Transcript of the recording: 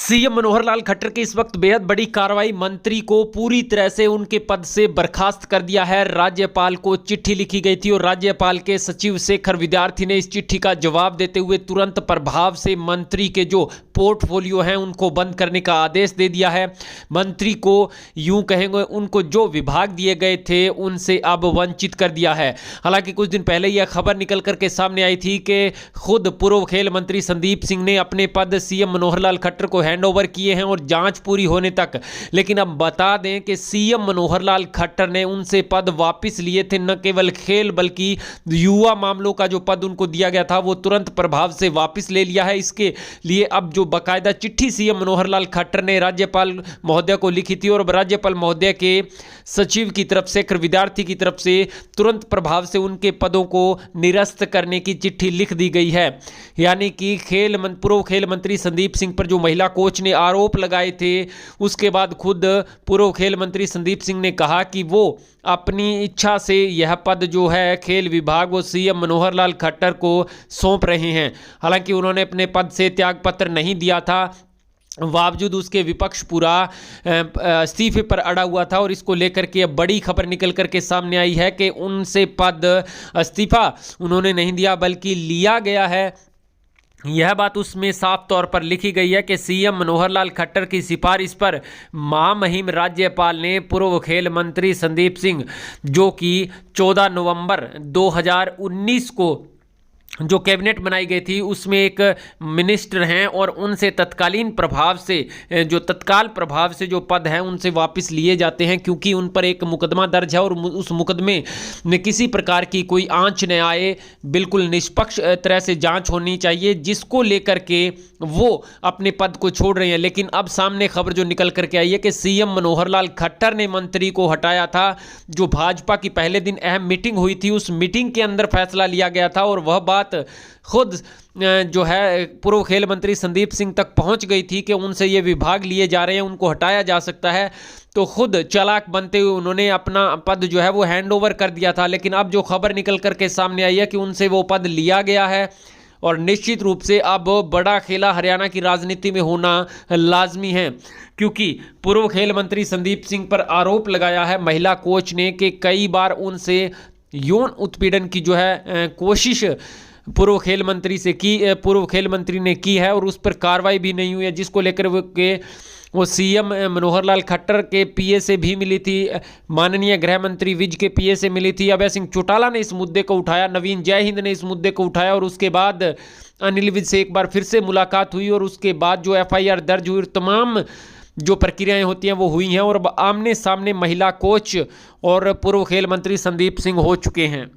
CM Manohar Lal Khattar की इस वक्त बेहद बड़ी कार्रवाई। मंत्री को पूरी तरह से उनके पद से बर्खास्त कर दिया है। राज्यपाल को चिट्ठी लिखी गई थी और राज्यपाल के सचिव शेखर विद्यार्थी ने इस चिट्ठी का जवाब देते हुए तुरंत प्रभाव से मंत्री के जो पोर्टफोलियो हैं उनको बंद करने का आदेश दे दिया है। मंत्री को यूं कहेंगे उनको जो विभाग दिए गए थे उनसे अब वंचित कर दिया है। हालांकि कुछ दिन पहले यह खबर निकल करके सामने आई थी कि खुद पूर्व खेल मंत्री संदीप सिंह ने अपने पद सीएम मनोहर लाल खट्टर को हैंडओवर किए हैं और जांच पूरी होने तक। लेकिन अब बता दें कि सीएम मनोहर लाल खट्टर ने उनसे पद वापस लिए थे। न केवल खेल बल्कि युवा मामलों का जो पद उनको दिया गया था वो तुरंत प्रभाव से वापस ले लिया है। इसके लिए अब जो बाकायदा चिट्ठी सीएम मनोहर लाल खट्टर ने राज्यपाल महोदय को लिखी थी और राज्यपाल महोदय के सचिव की तरफ से शेखर विद्यार्थी की तरफ से तुरंत प्रभाव से उनके पदों को निरस्त करने की चिट्ठी लिख दी गई है। यानी कि पूर्व खेल मंत्री संदीप सिंह पर जो महिला कोच ने आरोप लगाए थे उसके बाद खुद पूर्व खेल मंत्री संदीप सिंह ने कहा कि वो अपनी इच्छा से यह पद जो है खेल विभाग वो सीएम मनोहर लाल खट्टर को सौंप रहे हैं। हालांकि उन्होंने अपने पद से त्यागपत्र नहीं दिया था, बावजूद उसके विपक्ष पूरा इस्तीफे पर अड़ा हुआ था और इसको लेकर के अब बड़ी खबर निकल करके सामने आई है कि उनसे पद इस्तीफा उन्होंने नहीं दिया बल्कि लिया गया है। यह बात उसमें साफ तौर पर लिखी गई है कि सीएम मनोहर लाल खट्टर की सिफारिश पर महामहिम राज्यपाल ने पूर्व खेल मंत्री संदीप सिंह जो कि 14 नवंबर 2019 को जो कैबिनेट बनाई गई थी उसमें एक मिनिस्टर हैं और उनसे तत्कालीन प्रभाव से तत्काल प्रभाव से जो पद हैं उनसे वापस लिए जाते हैं, क्योंकि उन पर एक मुकदमा दर्ज है और उस मुकदमे में किसी प्रकार की कोई आंच न आए, बिल्कुल निष्पक्ष तरह से जांच होनी चाहिए, जिसको लेकर के वो अपने पद को छोड़ रहे हैं। लेकिन अब सामने खबर जो निकल करके आई है कि सीएम मनोहर लाल खट्टर ने मंत्री को हटाया था। जो भाजपा की पहले दिन अहम मीटिंग हुई थी उस मीटिंग के अंदर फैसला लिया गया था और वह बात खुद जो है पूर्व खेल मंत्री संदीप सिंह तक पहुंच गई थी कि उनसे ये विभाग लिए जा रहे हैं, उनको हटाया जा सकता है। तो खुद चालाक बनते हुए उन्होंने अपना पद जो है वो हैंडओवर कर दिया था। लेकिन अब जो खबर निकल करके सामने आई है कि उनसे वो पद लिया गया है और निश्चित रूप से अब बड़ा खेला हरियाणा की राजनीति में होना लाजमी है, क्योंकि पूर्व खेल मंत्री संदीप सिंह पर आरोप लगाया है महिला कोच ने कि कई बार उनसे यौन उत्पीड़न की जो है कोशिश पूर्व खेल मंत्री ने की है और उस पर कार्रवाई भी नहीं हुई है, जिसको लेकर वो सीएम मनोहर लाल खट्टर के पीए से भी मिली थी, माननीय गृह मंत्री विज के पीए से मिली थी। अभय सिंह चौटाला ने इस मुद्दे को उठाया, नवीन जयहिंद ने इस मुद्दे को उठाया और उसके बाद अनिल विज से एक बार फिर से मुलाकात हुई और उसके बाद जो एफआईआर दर्ज हुई, तमाम जो प्रक्रियाएं होती हैं वो हुई हैं और आमने सामने महिला कोच और पूर्व खेल मंत्री संदीप सिंह हो चुके हैं।